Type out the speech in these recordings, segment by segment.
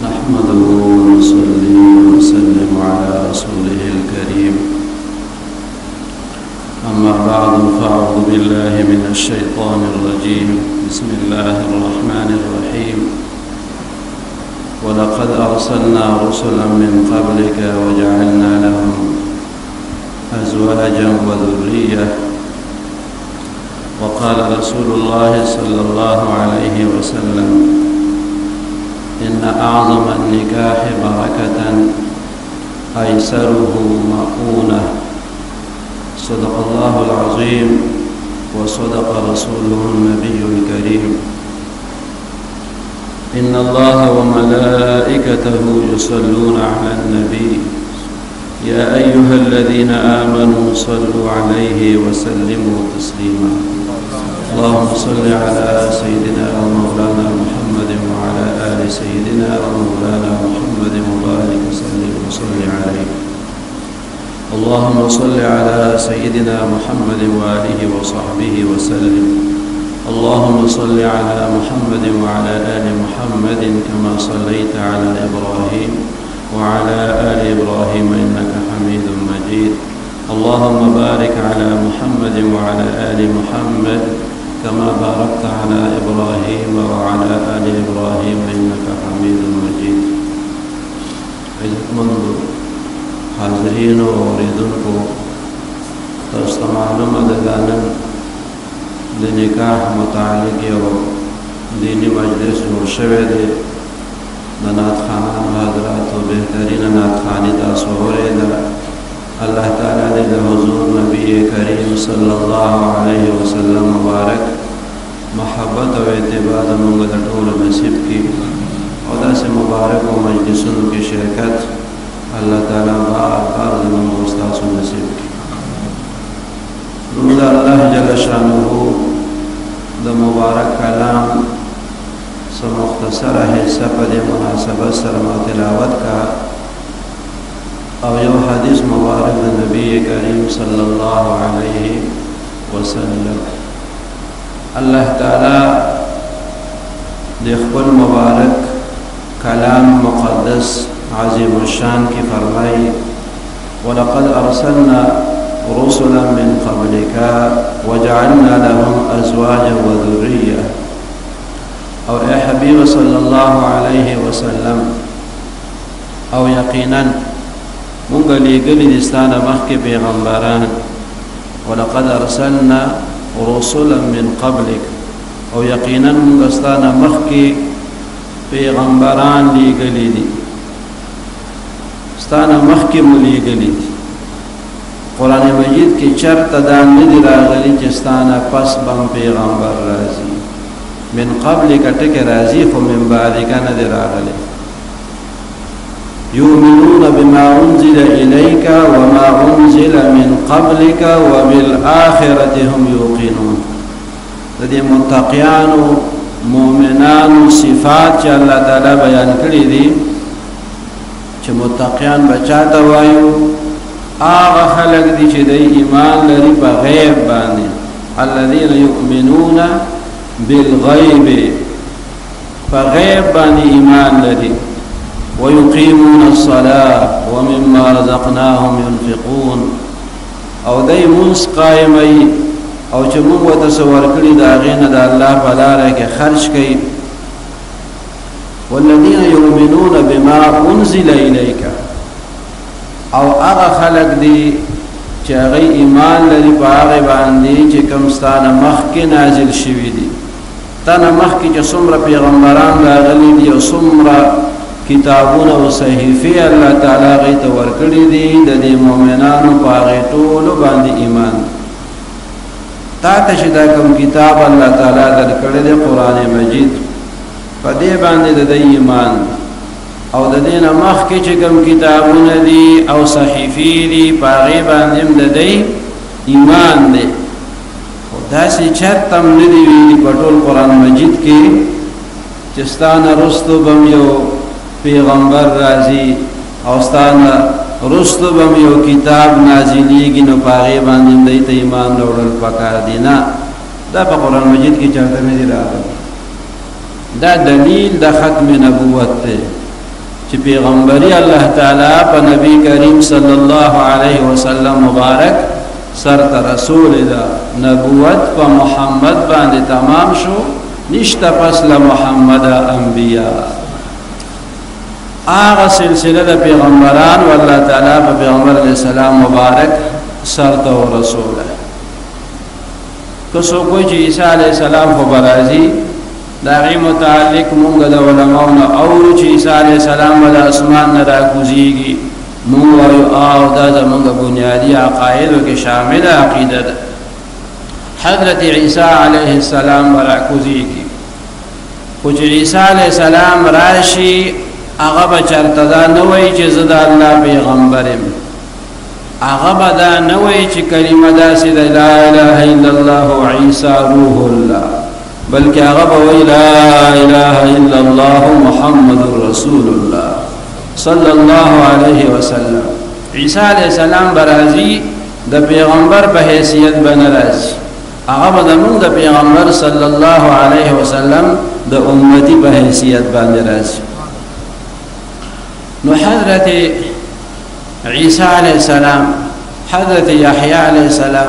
نحمده ونصلي ونسلم على رسوله الكريم. أما بعد فأعوذ بالله من الشيطان الرجيم. بسم الله الرحمن الرحيم. ولقد أرسلنا رسلا من قبلك وجعلنا لهم أزواجا وذرية. وقال رسول الله صلى الله عليه وسلم: إن أعظم النكاح بركة أيسره مؤونة. صدق الله العظيم وصدق رسوله النبي الكريم. إن الله وملائكته يصلون على النبي يا أيها الذين آمنوا صلوا عليه وسلموا تسليما. اللهم صل على سيدنا ومولانا محمد وعلى آل سيدنا ومولانا محمد وبارك وسلم وصل عليه. اللهم صل على سيدنا محمد وآله وصحبه وسلم. اللهم صل على محمد وعلى آل محمد كما صليت على إبراهيم وعلى آل إبراهيم إنك حميد مجيد. اللهم بارك على محمد وعلى آل محمد كما باركت على إبراهيم وعلى آل إبراهيم إنك حميد مجيد. عزتمند حاضرین و اوریدونکو، تاسو ته معلومه ده دا نن د نکاح متعلق یو دینی مجلس جوړ شوی دی. د نعتخوانانو حضراتو بهترینه نعتخواني تاسو اورېده. الله تعالی دې د حضور نبی کریم صلی الله علیه وسلم مبارک محبت او اتباع زموږ د ټولو نصیب کړي او داسې مبارکو مجلسونو کې شرکت الله تعالی بار زموږ استاسو نصیب کړي. درود الله جل شانه د مبارک کلام سو مختصره حصہ په دې مناسبت سره ما تلاوت کا او یو حدیث مبارک د نبی کریم صلی الله علیه وسلم. الله تعالی د خپل مبارک کلام مقدس عظیم الشان کی فرمائی: ولقد ارسلنا رسلا من قبلك وجعلنا لهم ازواجا وذرية. او اے حبیب صلی اللہ علیہ وسلم، او یقینا مونږ لېږلي دي ستا نه مخکې پیغمبران. ولقد ارسلنا رسلا من قبلك، او یقینا مونږ ستا نه مخکې پیغمبران لېږلي دي، ستا نه مخکې مو لېږلي دي. قرآن مجید کې چرته دا نه دي راغلي چې ستا نه پس بم پیغمبر راځي. من قبلک ټکې راځي خو من بعدک نه دي راغلي. يؤمنون بما أنزل إليك وما أنزل من قبلك وبالآخرة هم يوقنون. دې متقیانو مؤمنانو صفات چې الله تعالی بیان کړي دي چې متقیان بچاته وایو هغه خلک دي چې د ایمان لري په غیب باندې. الذين يؤمنون بالغیب، په غیب باندې ایمان لري. ويقيمون الصلاة ومما رزقناهم ينفقون، او دای منس قائمي او چې موږ تصور کړی دا غینه د الله په لاره کې خرج کوي. والذین یؤمنون بما انزل الیک، او هغه خلق دي چې هغه ایمان لري په هغه باندې چې کوم ستانه مخکې نازل شوی دي. تنه مخکې چې څومره پیغمبران راغلي دي او څومره کتابونه او صحیفې الله تعالی غي ته ورکړي دي، د دې مؤمنانو په هغه ټولو باندې ایمان. تا ته چې دا کوم کتاب الله تعالی درکړی دی قرآن مجید، په دې باندې د ایمان. او د دې نه مخکې چې کوم کتابونه دي او صحیفې دي په هغې باندې هم د دې ایمان دی. خو داسې چرته هم نه دي ویلي په ټول قرآن مجید کې چې ستا نه رستو به م یو پیغمبر راځي او ستا نه رستو به م یو کتاب نازلیږي نو په هغې باندې دوی ته ایمان راوړل پکار دي. نه، دا په قرآن مجید کې چرته نه دي راغلي. دا دلیل د ختم نبوت دی چې پیغمبري الله تعالی په نبی کریم صلی الله علیه وسلم مبارک سر ته رسول دا نبوت په محمد باندې تمام شو نشته پس له محمد انبیاء هغه سلسله د پیغمبران والله تعالی په پیغمبر علیه السلام مبارک سر ته رسول کو سو کوئی چې عیسی علیه السلام خو برازي داغي متعلق مونږ د علماونو او چې عیسی علیه السلام د اسمان نه راکوزيږي مونږ وایو او دا زمونږ بنیادی عقایدو کې شامل عقیده ده حضرت عیسی علیه السلام راکوزيږي او چې عیسی علیه السلام راشي هغه به چرته دا نه وایي چې زه د الله پیغمبر یم هغه به دا نه وایي چې کلمه داسې ده لا اله الا الله عیسی روح الله بلکې هغه به وایي لا اله الا الله محمد رسول الله صلی الله علیه وسلم عیسی علیه السلام برازي د پیغمبر په حیثیت باندې راځي هغه به زموږ د پیغمبر صلی الله علیه وسلم د امتی په حیثیت باندې راځي نو حضرت عیسی علیه السلام حضرت یحیی علیه السلام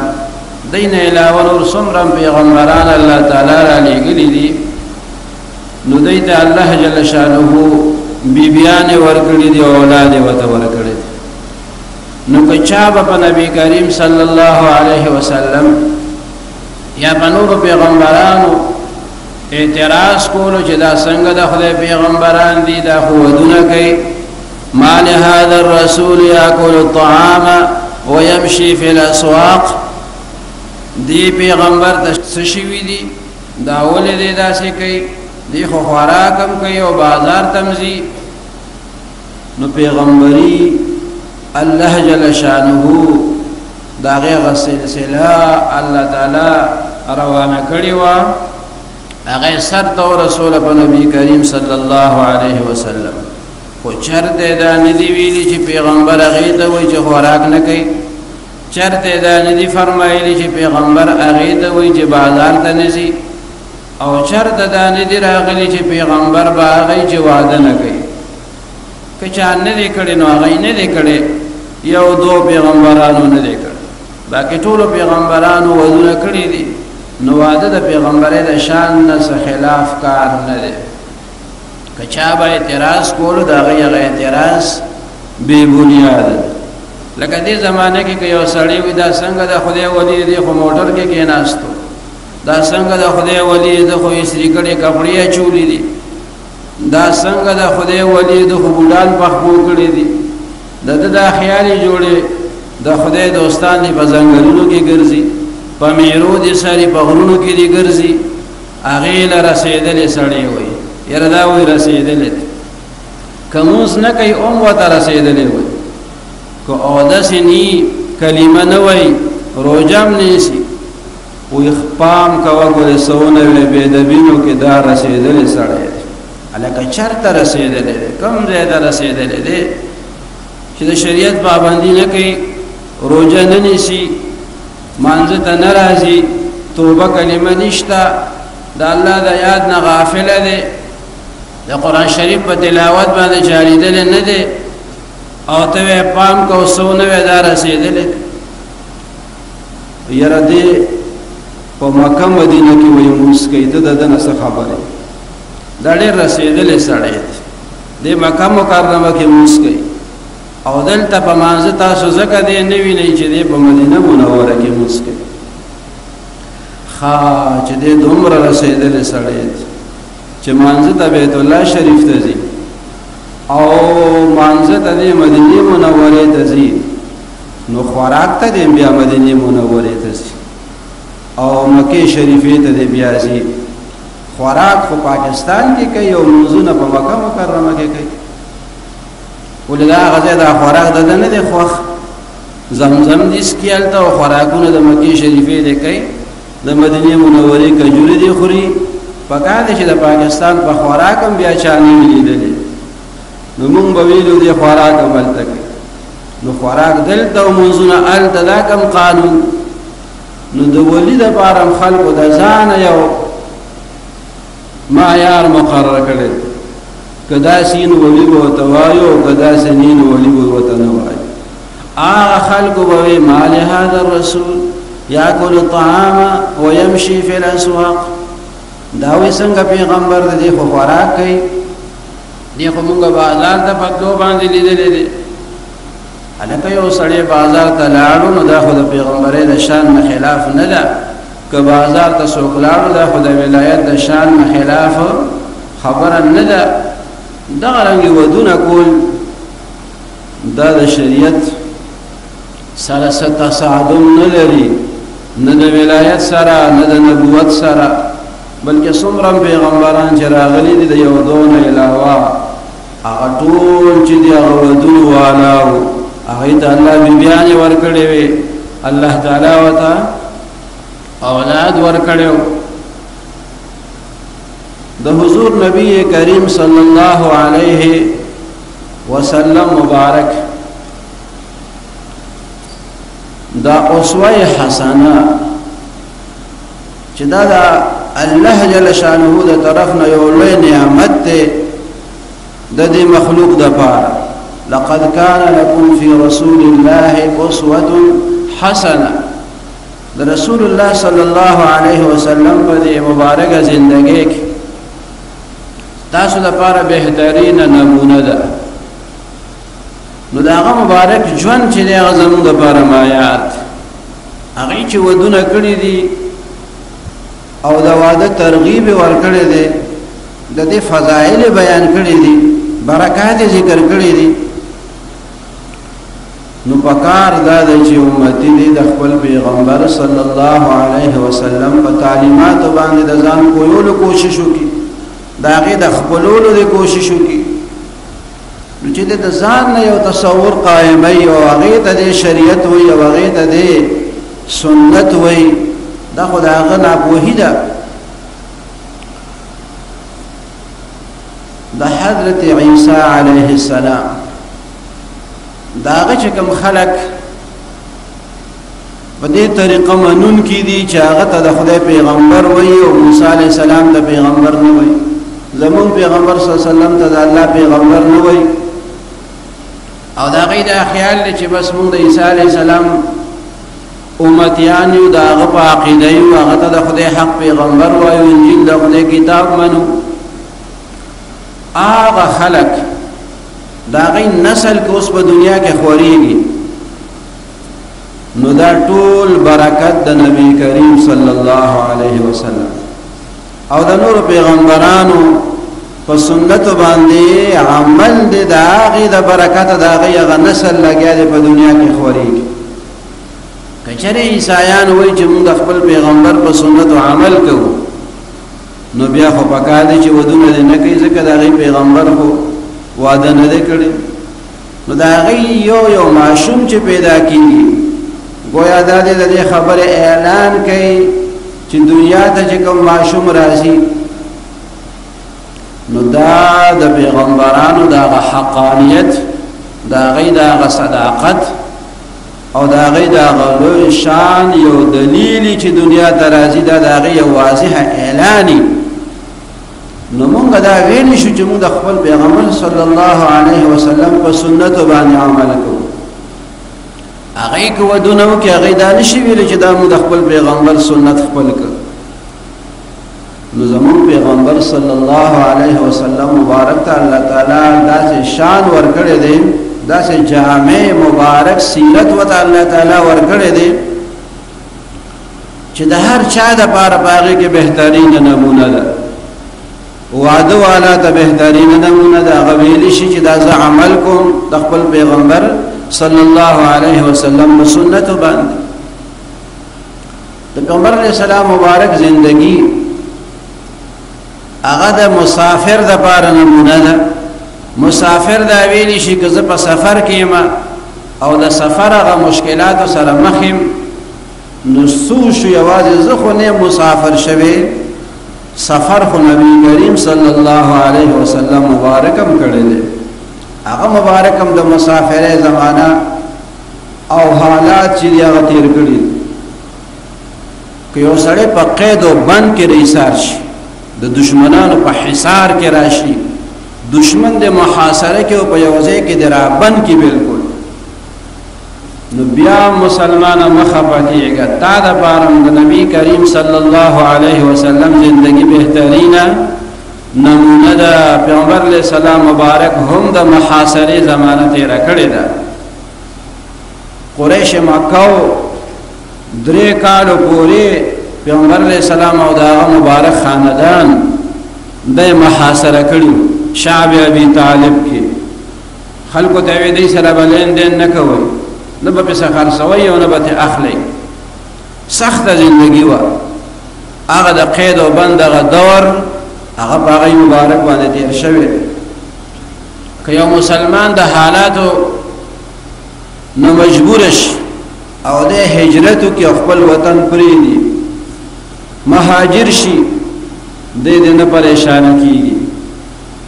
دین علاوه نور څومره پیغمبران الله تعالی را لېږلي دي نو دوی ته الله جل شانه بیبیان ورکړي دي اولاد ورته ورکړي نو که چا په نبی کریم صلی الله علیه وسلم یا په نور پیغمبرانو اعتراض کولو چې دا څنګه د خدای پیغمبران دي دا خو ودونه کوي ما لهذا الرسول يأكل الطعام ويمشي في الأسواق دی پیغمبر تشوی دی دا ولې دی داسې کوي دی خو خوراکم کوي او بازار تمزي نو پیغمبري الله جل شانه دا غیر سلسله الله تعالی روانه کړی و هغه سر تو رسول په نبی کریم صلی الله علیه وسلم خو چرته دا ندی ویلی چې پیغمبر هغه ته وایي چې خوراک نه کوي چرته دا ندی فرمایلی چې پیغمبر هغه ته وایي چې بازار ته نزي او چرته دا ندی راغلی چې پیغمبر به هغه چې وعده نه کوي که چا نه دی کړی نو هغه نه دی کړی یو دو پیغمبرانو نه دی کړی باقي ټول پیغمبرانو وعده کړی دي نو وعده د پیغمبري د شان نه خلاف کار نه دی که چا به اعتراض کولو دا غیر اعتراض بے بنیاد لکه دې زمانه کې یو سړی وي دا څنګه د خدای ولی دی خو موټر کې کېناستو دا څنګه د خدای ولی دی خو یې سری کړي کپړې چولې دي دا څنګه د خدای ولی دی خو ګډان پخبو کړي دي دا خیالي جوړي د خدای دوستان دی په ځنګلونو کې ګرځي په میرو دي ساري په غرونو کې دي ګرځي هغه له رسیدلې سړی وي یره دا وی رسیدلې کومز نه کوي وته رسیدلې وي کو اودس ني کلمه نه وای روجم نيسي وي خپام کوا ګورې سونه وی به د بینو کې دا رسیدلې سړی الکه چرته رسیدلې کم ځای ته رسیدلې دي چې د شریعت پابندي نه کوي روزه نه نيسي مانځه ته ناراضي توبه کلمه نشتا د الله د یاد نه غافل دي د قران شریف په تلاوت باندې جاری دل نه دي او ته پام کو سونه و دا رسیدلې یره دې په مکه مدینه کې وي مسکې ته دنه څه خبره دا ډېر رسیدلې سړی دې مکه مکرمه کې مسکې او دلته په مانځه تاسو زکه دې نه ویني چې دې په مدینه منوره کې مسکې چې دې دومره رسیدلې سړی چې مانځه ته بیت الله شریف ته ځي او مانځه ته دې مدینه منوره ته ځي نو خوراک ته دې بیا مدینه منوره ته ځي او مکه شریفه ته دې بیا ځي خوراک په پاکستان کې کوي او منځونه په مکه مکرمه کې کوي ولدا غزه دا خوراک د نه دي خوخ زمزم دې سکیلته او خوراکونه د مکه شریفه دې کوي د مدینه منوره کجوري دي خوري پکار دي چې د پاکستان په خوراکم بیا چاني لیدلې نو مونږ به ویلو دي خوراک عمل تک نو خوراک دلته منځونه ال تلاکم قانون نو د ولید لپاره خلکو د ځان یو معیار مقرر کړي کدا سین ولی وتوایو کدا سنین ولی وتنوایو خلق وی مال هذا الرسول یاکل الطعام ويمشي في الاسواق داوی څنګه پیغمبر دې خو خوراک کوي دې خو موږ بازار ته پتلو باندې لیدلې دي الکه یو سړی بازار ته لاړو نو دا خو د پیغمبري د شان نه خلاف نه ده که بازار ته څوک لاړو دا خو د ولایت د شان نه خلاف خبره نه ده دغه رنګ ودونه کول دا د شریعت سره تصادم نه لري نه د ولایت سره نه د نبوت سره بلکې څومره پیغمبران چې راغلي دي د یو دون علاوه هغه ټول چې دی هغه ودونه والاو هغه ته الله بیان ورکړي وي الله تعالی وتا اولاد ورکړو د حضور نبی کریم صلی الله علیه وسلم مبارک دا اسوه حسنه چې دا الله جل شانه د طرف نه یو لوی نعمت ته د دې مخلوق د پاره لقد كان لكم في رسول الله اسوه حسنه د رسول الله صلی الله علیه وسلم په دې مبارکه زندګۍ کې تاسو لپاره بهترین نمونه ده نو داغه مبارک ژوند چې دغه زموږ لپاره معیار هغه چې ودونه کړی دي او دا واده ترغیب ورکړی دی د دې فضایل بیان کړی دي برکات ذکر کړی دي نو پکار دا چې امتی دي د خپل پیغمبر صلی الله علیه وسلم په تعلیمات باندې د ځان کولو کوشش وکړي دا غي د خپلولو د کوشش وکړي چې د ځان نه یو تصور قائمي او هغه ته شریعت وي او هغه ته سنت وي دا خدای هغه ناپوهی ده د حضرت عیسی علیه السلام دا هغه چې کوم خلق په دې طریقه منون کی دي چې هغه ته د خدای پیغمبر وي او موسی علیه السلام د پیغمبر نه وي زمون پیغمبر صلی الله علیه وسلم ته د الله پیغمبر نه وي او دا غي دا خیال چې بس مونږ د عیسی علیه السلام امتیان یو دا هغه په عقیده یو هغه ته د خدای حق پیغمبر وایو انجیل د خدای کتاب منو هغه خلق دا غي نسل کې اوس په دنیا کې خوريږي نو دا ټول برکت د نبی کریم صلی الله علیه وسلم او د نور پیغمبرانو په سنت باندې عمل د هغه د برکت د هغه نسل لګیا دی په دنیا کې خوريږي کچره عیسایان وای چې موږ خپل پیغمبر په سنت عمل کوو نو بیا خو پکار دي چې ودونه نه کوي ځکه دا غي پیغمبر خو وعده نه کړی نو دا غي یو معصوم چې پیدا کیږي گویا دا دې خبره اعلان کوي چې دنیا ته چې کوم معصوم راځي نو دا د پیغمبرانو دا حقانیت دا غي دا صداقت او دا غي دا غلو شان یو دلیل چې دنیا ته راځي دا غي واضح اعلاني نو مونږ دا ویل شو چې موږ د خپل پیغمبر صلی الله علیه وسلم په سنت باندې عمل کوو هغه کو ودونو کې هغه دا نشي ویل چې دا موږ د خپل پیغمبر سنت خپل کړو نو زمون پیغمبر صلی الله علیه وسلم مبارک ته الله تعالی داسې شان ورکړي دي داسې جامع مبارک سیرت وته الله تعالی ورکړي دي چې د هر چا د پاره باغې کې بهترین نمونه ده وعده والا ته بهترین نمونه ده غویل شي چې دا ز عمل کوم د خپل پیغمبر صلی الله علیه وسلم سنت باندې د پیغمبر علیه السلام مبارک زندگی هغه د مسافر د پاره نمونه ده مسافر دا ویلی شي که زه په سفر کې ما او د سفر هغه مشکلات سره مخم نو سو شو یوازې زه خو نه مسافر شوی سفر خو نبی کریم صلی الله علیه وسلم مبارکم کړی دی هغه مبارکم د مسافرې زمانہ او حالات چې هغه تیر کړی که یو سړی په قید او بند کې ریسار شي د دشمنانو په حصار کې راشي دشمن د محاصره کې او په یوځای کې درابن کې بالکل نو بیا مسلمان مخبتیږي تا د بارم د نبی کریم صلی الله علیه وسلم زندگی بهترینا نمونه د پیغمبر علیہ السلام مبارک هم د محاصره زمانه تیر کړی دا قریش مکه درې کالو پورې پیغمبر علیہ السلام او د مبارک خاندان د محاصره کړی شعب ابي طالب کې خلکو ته وی دي سره بلین دین نه کوي نه به سخر سوي او نه به اخلي سخت زندگی و هغه د قید او بند هغه دور هغه باغی مبارک باندې تیر شوی که یو مسلمان د حالاتو نو مجبورش او د هجرتو کې خپل وطن پریدي مهاجر شي د دې نه پریشان کیږي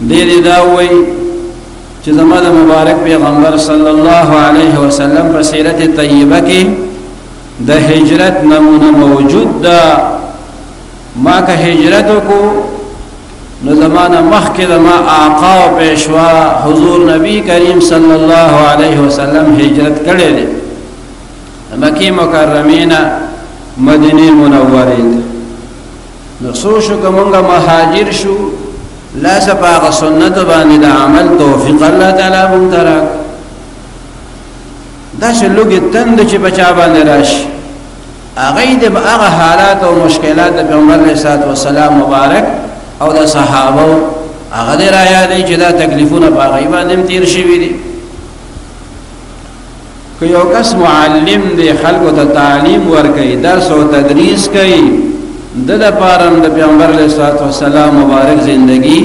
د دې دا وایي چې زموږ مبارک پیغمبر صلی الله علیه وسلم په سیرت طیبه کې د هجرت نمونه موجود ده ما که هجرت کو نو زمانه مخکې د ما آقا او پیشوا حضور نبی کریم صلی الله علیه وسلم هجرت کړی دی مکه مکرمه نه مدینه منوره نو سوچو کومه مهاجر شو لا سپاق سنت باندې د عمل توفیق الله تعالی مونږ تراک دا شلوګي تند چې بچا باندې راشي هغه د هغه حالات او مشکلات د پیغمبر علیه السلام مبارک او د صحابه هغه د رایا دی چې دا تکلیفونه په غیبه باندې تیر شوی دي که یو کس معلم دی خلکو ته تعلیم ورکوي درس او تدریس کوي د پارم د پیغمبر علیه السلام مبارک زندگی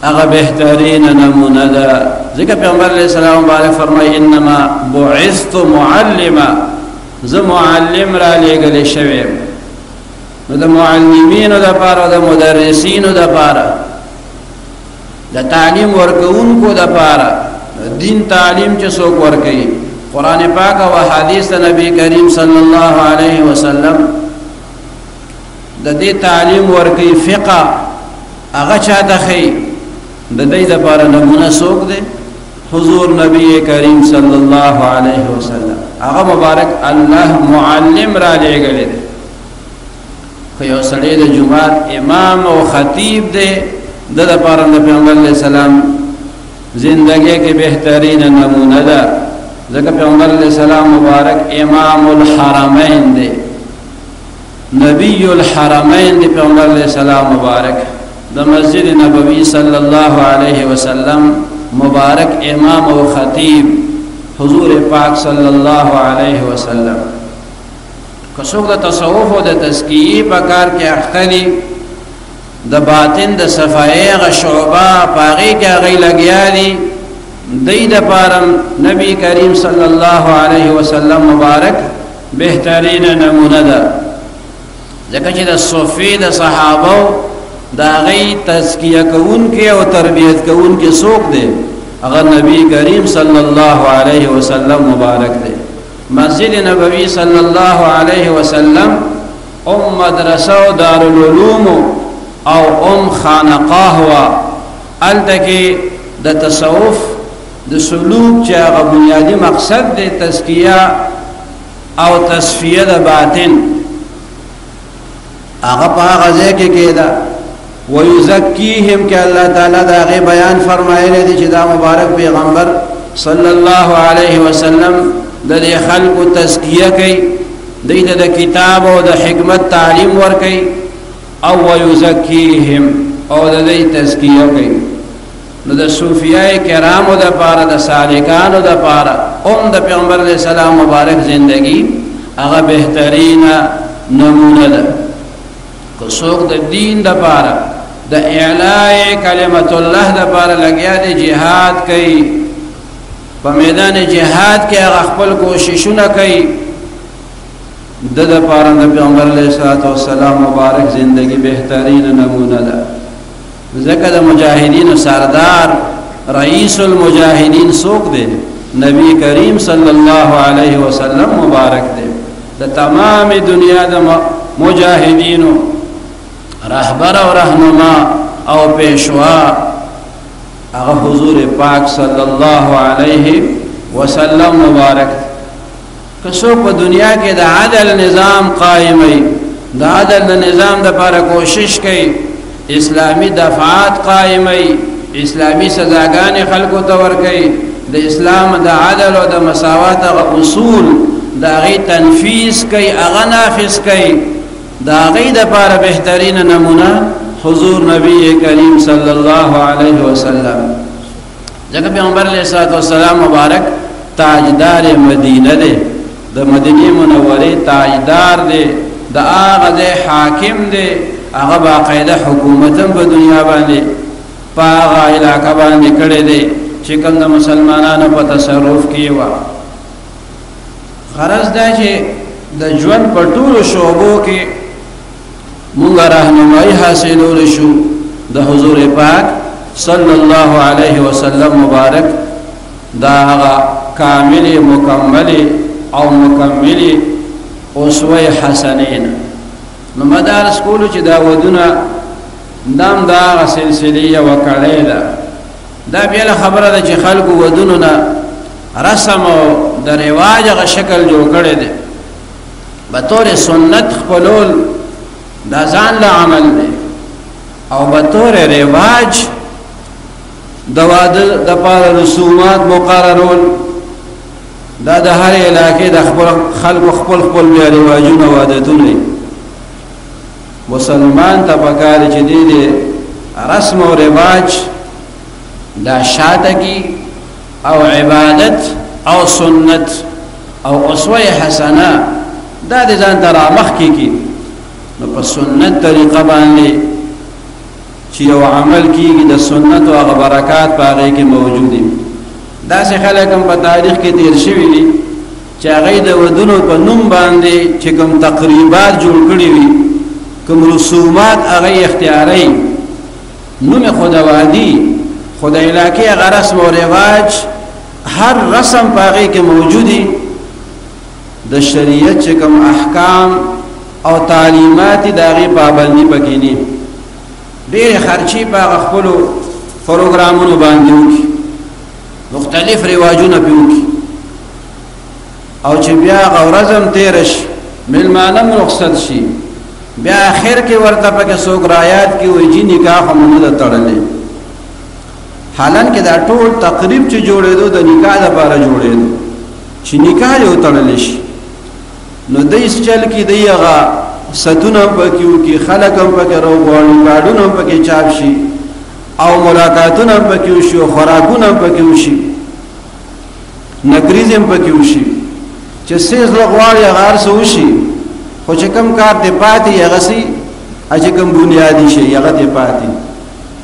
هغه بهترین نمونه ده ځکه پیغمبر علیه السلام مبارک فرمایي انما بعثت معلما زه معلم را لېږلی شوی نو د معلمینو دپاره د مدرسینو دپاره د تعلیم ورکوونکو دپاره دین تعلیم چې څوک ورکوي قرآن پاک او حدیث د نبی کریم صلی الله علیه وسلم د دې تعلیم ورکوي فقه هغه چاته ښیي د دې دپاره نمونه څوک دی حضور نبی کریم صلی الله علیه وسلم هغه مبارک الله معلم را لېږلی دی که یو سړی د جماعت امام او خطیب دی د دپاره د پیغمبر علیه السلام زندګۍ کې بهترین نمونه ده ځکه پیغمبر علیه السلام مبارک امام الحرمین دی نبی الحرمین دی پیغمبر علیہ السلام مبارک د مسجد نبوی صلی اللہ علیہ وسلم مبارک امام و خطیب حضور پاک صلی اللہ علیہ وسلم کسوک د تصوف و د تزکیه په کار کې اخلی د باطن د صفای غ شعبہ پاغي کې غي لګیا دي د پارم نبی کریم صلی اللہ علیہ وسلم مبارک بهترین نمونه ده ځکه چې د صوفي د صحابه دا غي تزکیه کوونکي او تربیت کوونکي څوک دي هغه نبی کریم صلی الله علیه وسلم مبارک دی مسجد نبوی صلی الله علیه وسلم مدرسه او دارالعلوم او خانقاه وا التکی د تصوف د سلوک چې هغه بنیادی مقصد دی تزکیه او تصفیه د باطن هغه په هغه ځای کې کېده ويزکیهم کې الله تعالی دا غي بیان فرمایلی دی چې دا مبارک پیغمبر صلی الله علیه وسلم د خلکو تزکیه کوي د کتاب او د حکمت تعلیم ور کوي او ويزکیهم او د دې تزکیه کوي نو د صوفیای کرامو د پاره د سالکانو د پاره د پیغمبر علیه السلام مبارک زندگی هغه بهترین نمونه ده کو څوک د دین د پاره د اعلاء کلمت الله د پاره لګیا دی jihad کوي په میدان jihad کې هغه خپل کوششونه کوي د پاره د پیغمبر علیه السلام مبارک زندگی بهترین نمونه ده ذکر مجاهدین سردار رئیس المجاهدین څوک دی نبی کریم صلی الله علیه وسلم مبارک دی د تمام دنیا د مجاهدینو رهبر او رهنما او پیشوا هغه حضور پاک صلی الله علیه وسلم مبارک. کسو په دنیا کې د عدل نظام قائمي، د عدل نظام د لپاره کوشش کوي، اسلامی دفعات قائمي، اسلامی سزاګانې خلکو ته ورکوي، د اسلام د عدل او د مساوات اصول دا غي تنفيذ کوي، هغه نافذ کوي. دا غي د لپاره بهترین نمونه حضور نبی کریم صلی الله علیه وسلم. ځکه پیغمبر علیه الصلوۃ والسلام مبارک تاجدار مدینه دی، د مدینه منوره تاجدار دی، د هغه حاکم دی، هغه باقاعده حکومتم په دنیا باندې په هغه علاقه باندې کړی دی چې کوم د مسلمانانو په تصرف کې و. غرض دا چې د ژوند په ټولو شعبو کې مونږ راهنمایي حاصلول شو د حضور پاک صلی الله علیه وسلم مبارک دا هغه کامل مکمل او مکمل اسوه حسنین. نو مدارس کولو چې دا ودونه دام دا هغه سلسله وکړې ده. دا بیا خبره ده چې خلکو ودونو نه رسم او د رواج غ شکل جوړ کړي دي، به طور سنت خپلول دا ځان له عمل دی، او به طور رواج د واده د پاره رسومات مقررول دا د هر علاقې د خپل خلکو خپل بیا رواجونه او عادتونه. مسلمان ته پکار چې دې رسم او رواج دا شاته کی او عبادت او سنت او اسوه حسنه دا د ځان تر مخ کی. نو په سنت طریقه باندې چې یو عمل کیږي د سنت او هغه برکات په هغه کې موجود دي. دا څه خلک هم په تاریخ کې تیر شوي دي چې هغه د ودونو په نوم باندې چې کوم تقریبات جوړ کړي وي، کوم رسومات هغه اختیاري نوم خداوادي خدای علاقه هغه رسم او رواج هر رسم په هغه کې موجودي. د شریعت چې کوم احکام او تعلیمات داغي پابندي پکې نه، ډېر خرچي په خپل پروګرامونو باندې وکړي، مختلف رواجونه پیوکي، او چې بیا غورزم تیرش ملمانم رخصت شي، بیا اخر کې ورته پکې څوک رایات کې وایي چې نکاح هم نه تړلې. حالان کې دا ټول تقریب چې جوړېدو د نکاح لپاره جوړېدو چې نکاح یو تړلې شي. نو دیس چل کې دی هغه ستونه پکې وکي، خلک هم پکې راوغواړي، کارډونه هم پکې چاپ شي، او ملاقاتونه هم پکې وشي، او خوراکونه هم پکې وشي، نکریز هم پکې وشي، چې سیز لغواړي هغه هر څه وشي، خو چې کوم کار دې پاتې هغه سي چې کوم بنیادي شي هغه دې پاتې.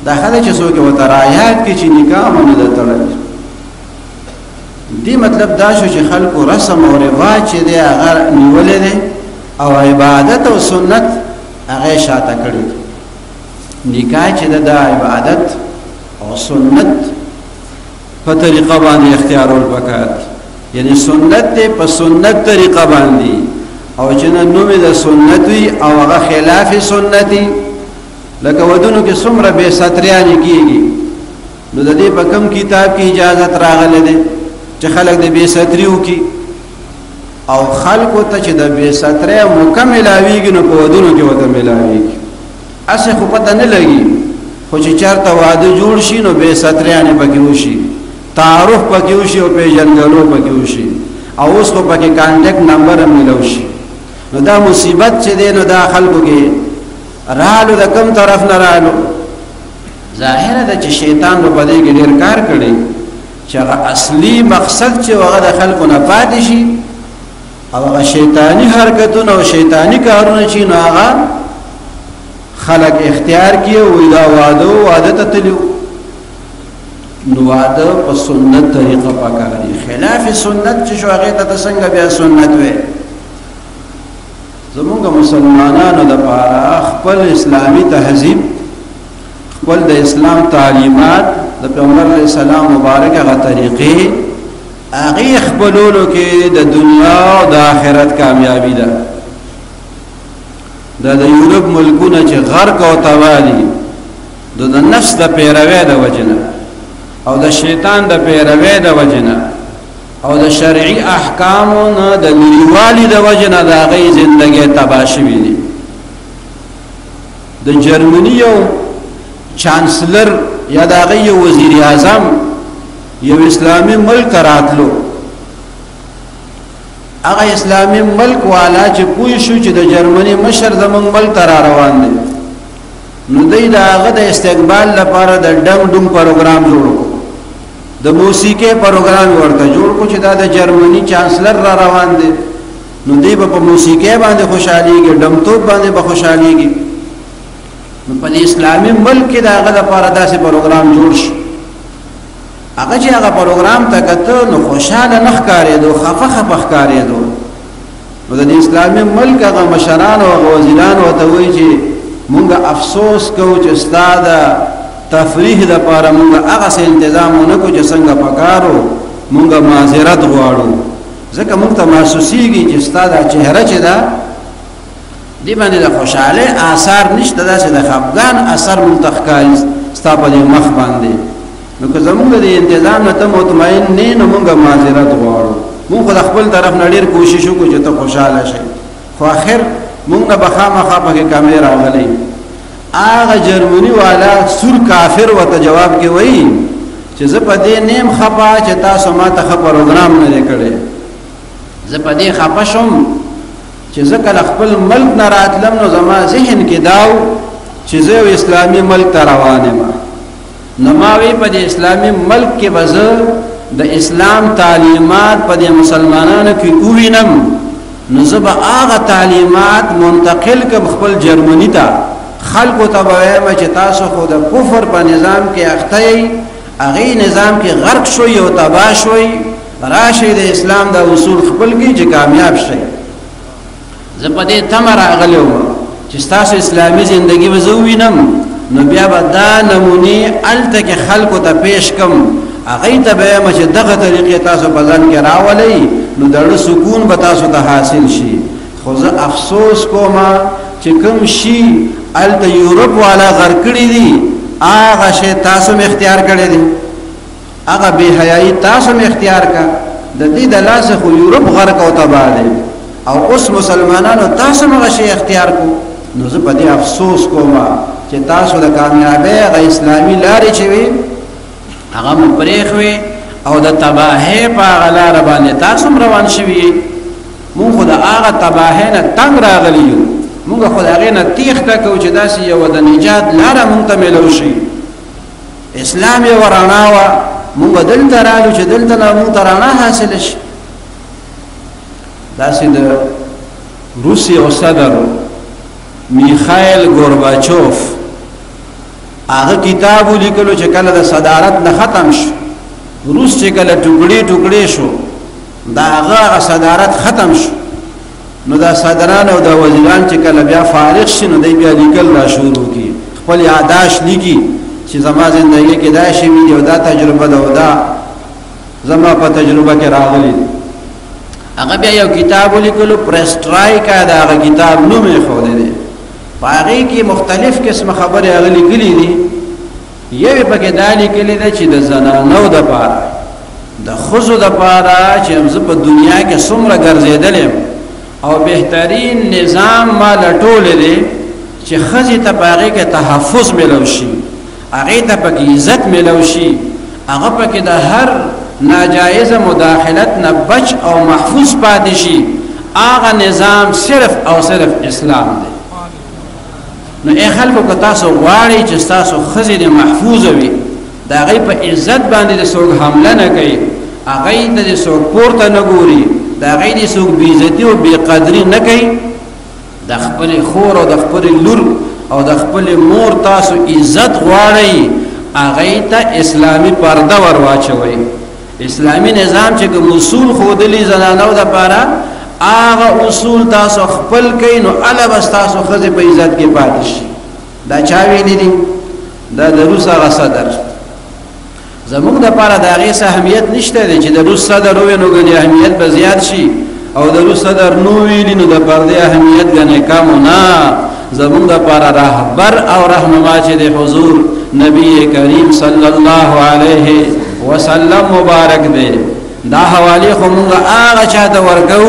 دا خلک چې څوک ورته رعایت کوي چې نکاح هم نه تړل. دی مطلب دا شو چې خلکو رسم او رواج چې دی هغه نیولې دي او عبادت او سنت هغه شاته کړی. نکاح چې د عبادت او سنت په طریقه باندې اختیارول پکار، یعنی سنت ته په سنت طریقه باندې، او چې نوم د سنت وي او هغه خلاف سنتي، لکه ودونو کې څومره بے ستریانې کیږي. نو د دې په کوم کتاب کې اجازه راغله ده چې خلک د بے ستریو کی، او خلکو ته چې د بے ستری مکمل اویږي نو په ودونو کې وته ملاويږي. اسه خو پته نه لګي، خو چې چارته واده جوړ شي نو بے ستریانې پکې وشي، تعارف پکې وشي او پیژندګلو پکې وشي، او اوس خو پکې کانټیکټ نمبر هم ملو شي. نو دا مصیبت چې دی نو دا خلکو کې رالو د کوم طرف نه رالو. ظاهره ده چې شیطان په دې کې ډېر کار کړي چې اصلي مقصد چې هغه د خلکو نه پاتې شي، او هغه شیطانی حرکتونه او شیطانی کارونه چې نو هغه خلک اختیار کیه وې دا واده ته تلو. نو واده په سنت طریقه پکاري، خلاف سنت چې شو هغه ته څنګه بیا سنت وې. زمونږ مسلمانانو د پاره خپل اسلامی تهذیب، خپل د اسلام تعلیمات، د پیغمبر علیه السلام مبارک هغه طریقې هغه خپلولو کې د دنیا او د آخرت کامیابی ده. د یورپ ملکونه چې غرق او توالی د نفس د پیروي د وجنه او د شیطان د پیروي د وجنه او د شرعي احکامو نه د لریوالي د وجنه د هغې زندګۍ تباه شوي دي. د جرمني یو چانسلر یا د هغې یو وزیر اعظم یو اسلامي ملک راتلو، هغه اسلامي ملک والا چې پوه شو چې د جرمني مشر زمونږ ملک ته را روان دی، نو دی د هغه د استقبال لپاره د ډم ډم پروګرام جوړ کړو، د موسیقۍ پروګرام ورته جوړ کړو چې دا د جرمني چانسلر را روان دی، نو دی به په موسیقۍ باندې خوشحالیږي، ډمتوب باندې به خوشحالیږي. نو په اسلامي ملک کې د هغه لپاره داسې پروګرام جوړ شي. هغه چې هغه پروګرام ته کته نو خوشاله نه ښکارېدو، خفه خفه ښکارېدو. نو د اسلامي ملک هغه مشران او هغه وزیران ورته وایي چې مونږ افسوس کوو چې ستا د تفریح دپاره مونږ هغسې انتظام ونه کړو چې څنګه پکارو، مونږ معذرت غواړو، ځکه مونږ ته محسوسېږي چې ستا دا چهره چې ده دې باندې د خوشحالۍ آثار نشته، داسې د خفګان اثر مونږ ته ښکاري ستا په دې مخ باندې. نو که زمونږ د انتظام نه ته مطمئن نه نو مونږ معذرت غواړو. مونږ خو د خپل طرف نه ډېر کوشش وکړو چې ته خوشحاله شئ، خو آخر مونږ به خامخا پکې کمې راغلی. هغه جرمني والا سور کافر ورته جواب کې وایي چې زه په دې نیم خفه چې تاسو ما ته ښه پروګرام نه دی کړی، زه په دې خفه شم چې زه کله خپل ملک نه راتلم نو زما ذهن کې دا و چې زه یو اسلامي ملک ته روان یم، نو ما وی په دې اسلامي ملک کې به زه د اسلام تعلیمات په دې مسلمانانو کې ووینم، نو زه به هغه تعلیمات منتقل کړم خپل جرمني ته، خلکو ته به وایم چې تاسو خو د کفر په نظام کې اخته یئ، هغې نظام کې غرق شوئ او تباه شوئ، راشئ د اسلام د اصول خپل کړئ چې کامیاب شئ. زه په دې تمه راغلی وم چې ستاسو اسلامي زندګي به زه ووینم، نو بیا به دا نمونې هلته کې خلکو ته پیش کړم، هغې ته به وایم چې دغه طریقې تاسو په ځان کې راولئ، نو د زړه سکون به تاسو ته حاصل شي. خو زه افسوس کوم چې کوم شي هلته یورپ والا غر کړي دي، هغه شی تاسو م اختیار کړی دی، هغه بې حیایي تاسو م اختیار کړه، د دې د لاسه خو یورپ غرق او تباه دی، او اوس مسلمانانو تاسو م هغه شی اختیار کړو. نو زه په دې افسوس کوم چې تاسو د کامیابۍ هغه اسلامي لارې چې وي هغه مو پرېښوې او د تباهۍ په هغه لاره باندې تاسو م روان شوي یئ. مونږ خو د هغه تباهۍ نه تنګ راغلي یو، مونږ خو د هغې نه تېښته کوو چې داسې یوه د نجات لاره مونږ ته میلو شي. اسلام یوه رڼا وه، مونږ دلته رالو چې دلته نه مونږ ته رڼا حاصله شي. داسې د روس یو صدر میخایل گورباچوف هغه کتاب ولیکلو چې کله د صدارت نه ختم شو، روس چې کله ټوکړې ټوکړې شو، د هغه صدارت ختم شو، نو دا صدران او دا وزیران چې کله بیا فارغ شي نو دی بیا لیکل را شروع کړي، خپل یاداشت لیکي چې زما زندګۍ کې دا شوي دي او دا تجربه ده او دا زما په تجربه کې راغلي دي. هغه بیا یو کتاب ولیکلو پرسټرایکا، د هغه کتاب نوم یې ښودی دی، په هغې کې مختلف قسمه خبرې هغه لیکلي دي. یوې پکې دا لیکلې ده چې د زنانو دپاره، د ښځو دپاره چې زه په دنیا کې څومره ګرځېدلی یم او بهترین نظام ما لټولی دی چې ښځې ته په هغې کې تحفظ میلو شي، هغې ته پکې عزت میلو شي، هغه پکې د هر ناجایزه مداخلت نه بچ او محفوظ پاتې شي. هغه نظام صرف او صرف اسلام دی. نو ای خلکو که تاسو غواړئ چې ستاسو ښځې دې محفوظه وي، د هغې په عزت باندې د څوک حمله نه کوي، هغې ته دې څوک پورته نه ګوري، د هغې دې څوک بېعزتي او بېقدري نه کوي، د خپلې خور او د خپلې لور او د خپلې مور تاسو عزت غواړئ، هغې ته اسلامي پرده ور واچوئ. اسلامي نظام چې کوم اصول ښودلي زنانو دپاره هغه اصول تاسو خپل کوئ، نو هله به ستاسو ښځې په عزت کې پاتې شي. دا چا ویلي دي؟ دا د روس هغه صدر. زموږ دپاره د هغې څه اهمیت نشته دی چې د روس صدر ووایي نو ګنې اهمیت به زیات شي، او د روس صدر نو ویلي نو د پردې اهمیت ګنې کم. نه، زموږ دپاره رهبر او رهنما چې د حضور نبی کریم صلی اللہ علیہ وسلم مبارک دے دا حوالی خو مونږه هغه چاته ورکو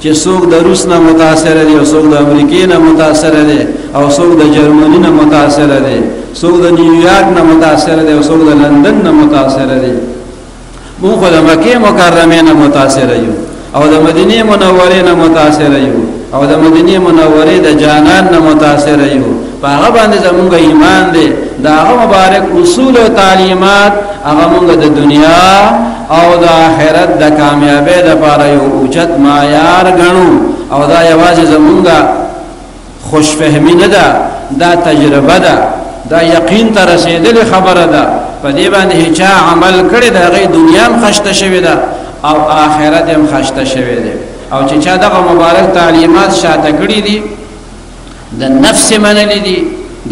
چې څوک د روس نه متاثر دي او څوک د امریکې نه متاثر دي او څوک د جرمني نه متاثر دي څوک د نیویارک نه متاثر دي او څوک د لندن نه متاثر دي مونږ خو د مکې مکرمه نه متاثر یو او د مدینه منوره نه متاثر یو او د مدینه منوره د جانان نه متاثر یو په هغه باندې زمونږ ایمان دی دا هغه مبارک اصول او تعلیمات هغه مونږ د دنیا او د آخرت د کامیابی لپاره یو اوچت معیار ګڼو او دا یوازې زمونږ خوشفهمی نه ده دا تجربه ده دا یقین ته رسیدلې خبره ده په دې باندې هیڅ عمل کړی د هغې دنیا هم خشته شوې ده او آخرت هم خشته شوې ده او چې چا دغه مبارک تعلیمات شاته کړي دي د نفس منلی دي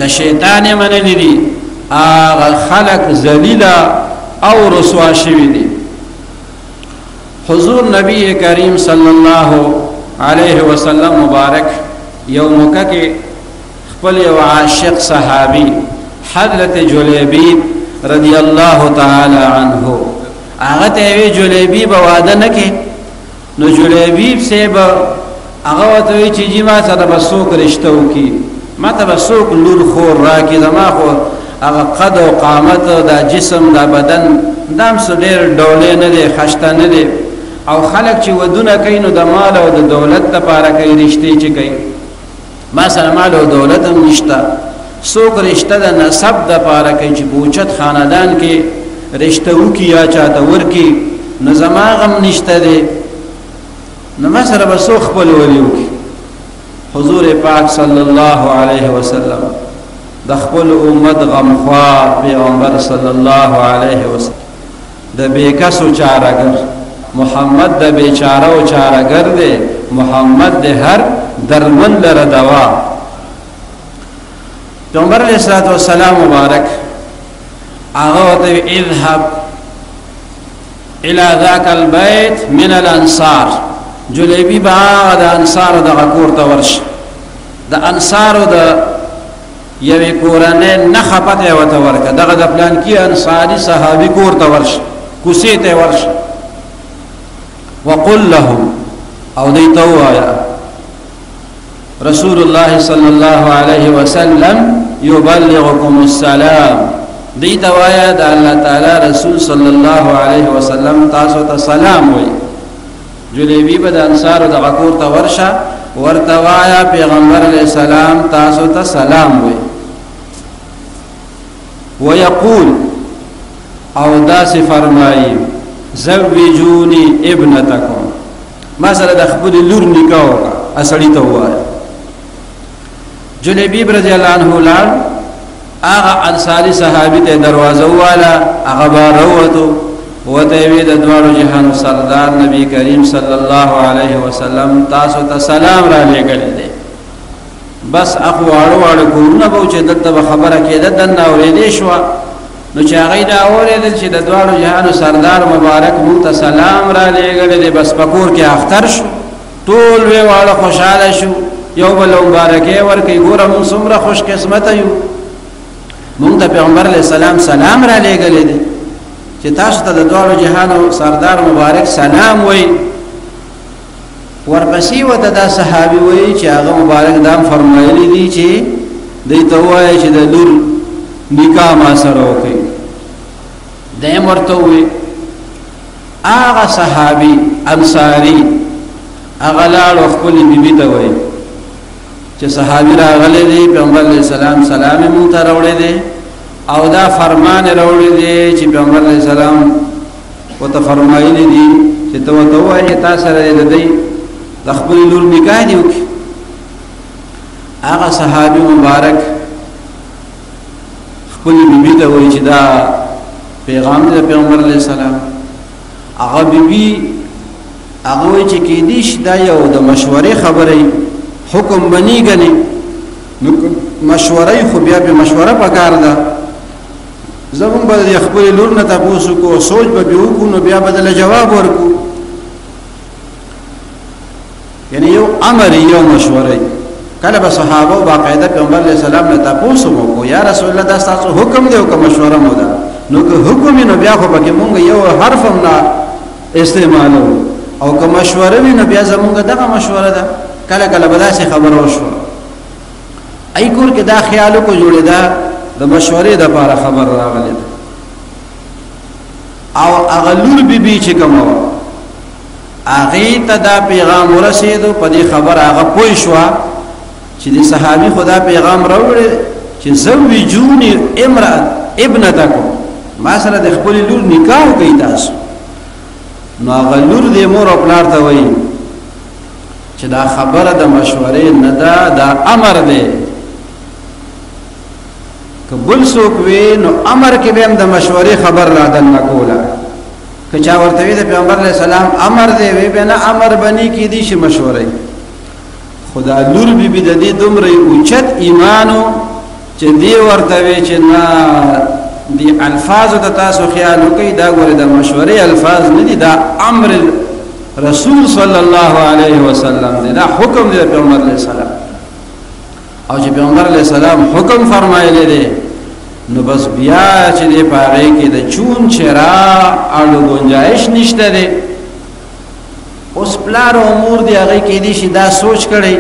د شیطان منلی دي هغه خلق ذلیله او رسوا شوي دي حضور نبی کریم صلی الله علیه وسلم مبارک یو مکه کې خپل یو عاشق صحابي حضرت جلیبیب رضی الله تعالی عنه هغه ته وی جلیبیب واده نه کې نو جلیبیب سیب هغه ته وی چې ما سره بسوک رشتہ وکي ما ته بسوک لور خور راکې زما خو هغه قد او قامت دا جسم دا بدن دام سو ډېر ډولې نه دی خشته نه دی او خلق چې ودونه کوي نو د مال او د دولت لپاره کوي رشتې چې کوي ما سره مال او دولت هم نشته څوک رشتہ د نسب لپاره کوي چې بوچت خاندان کې رشتہ وکي یا چاته ورکي نو زما غم نشته دی نو ما سره به څوک خپل ولي وکي حضور پاک صلی الله علیه وسلم د خپل امت غمخوار پیغمبر صلی الله علیه وسلم د بیکسو چارهګر محمد د بیچاره او چارهګر دی محمد د هر درمن لره دوا پیغمبر علیه الصلاۃ والسلام مبارک هغه ته اذهب الى ذاك البيت من الانصار جلیبی با د انصار د غکور ته ورش د انصار د یوې کورنۍ نه خپته وته ورکه دغه د پلان کې انصاری صحابي کور ته ورش کوسې ته ورش وقل لهم او دی توایا رسول الله صلی الله علیه وسلم یبلغکم السلام دی توایا د الله تعالی رسول صلی الله علیه وسلم تاسو ته سلام وای جلیبی به د انصار د غکور ته ورشه ورته وایا پیغمبر علیه السلام تاسو ته سلام وای ويقول او داس فرمایي زوجوني ابنتكم مثلا د خپل لور نکاح اسړی ته وای جلیبی رضی الله عنه لار هغه انصاری صحابي ته دروازه والا هغه باروتو وته وی د دوړو جهان سردار نبی کریم صلی الله علیه وسلم تاسو ته سلام را لګل دي بس اخو واړو واړو ګورنه به چې دلته خبره کېده دنه اورېدې شو نو چې هغه دا اورېدل چې د دوړو جهان سردار مبارک مو ته سلام را لګل دي بس پکور کې اختر شو ټول وی واړو خوشاله شو یو بل مبارکي ورکې ګوره مون څومره خوش قسمت یو مونږ ته پیغمبر علیه السلام سلام را لګل دي چې تاسو ته د دوړو جهانو سردار مبارک سلام وای ورپسې وته دا صحابي وای چې هغه مبارک دام فرمایلی دي چې دوی ته وای چې د لور نکاح ما سره وکړي دیم ورته وای هغه صحابي انصاری هغه لاړ خپل بیبي ته وای چې صحابي راغلي دي پیغمبر علیه السلام سلام مونږ ته راوړی دي او دا فرمان راوړی دی چې پیغمبر علیه السلام وته فرمایلی دي چې ته وایې تاسو سره د دې د خپل لور نکاح دی وکړي هغه صحابي مبارک خپل بیبي ته وایي چې دا پیغام دی پیغمبر علیه السلام هغه بیبي هغه وایي چې کې دې شدا یو د مشورې خبرې حکم بنی غني نو مشورې خو بیا به مشوره پکار ده زمون به خپل لور نه تاسو کو سوچ به وکړو نو بیا بدل جواب ورکو یعنی یو امر یو مشوره کله به صحابه باقاعده پیغمبر علیه السلام نه تاسو مو کو یا رسول الله دا تاسو حکم دی او کوم مشوره مو ده نو که حکم نو بیا خو پکې مونږ یو حرف هم نه استعمالو او کوم مشوره نو بیا زمونږ دغه مشوره ده کله کله به داسې خبره وشو ای کور کې دا خیالو کو جوړې ده د مشورې د لپاره خبر راغلی ده او اغلور بی چې کومه اغه ته دا پیغام ورسېدو په دې خبر هغه پوه شو چې د صحابي خدا پیغام راوړي چې زوجونی امرأة ابنتکم ما سره د خپل لور نکاح کوي تاسو نو هغه لور د مور او پلار ته وایي چې دا خبره د مشورې نه ده دا امر دی کبل سوک وی نو امر کې به هم د مشورې خبر را دن نکولا که چا ورته وی د پیغمبر علیه السلام امر دی وی به نه امر بنی کې دي شي مشورې خدا لور بی د دې دومره اوچت ایمانو چې دی ورته وی چې نه دی الفاظ د تاسو خیال وکي دا ګوره د مشورې الفاظ نه دي دا امر رسول صلی الله علیه وسلم دی دا حکم دی پیغمبر علیه السلام او چې پیغمبر علیه السلام حکم فرمایلی دی نو بس بیا چې دی پاره کې د چون چرا اړو گنجائش نشته دی اوس پلار امور دی هغه کې دي چې دا سوچ کړي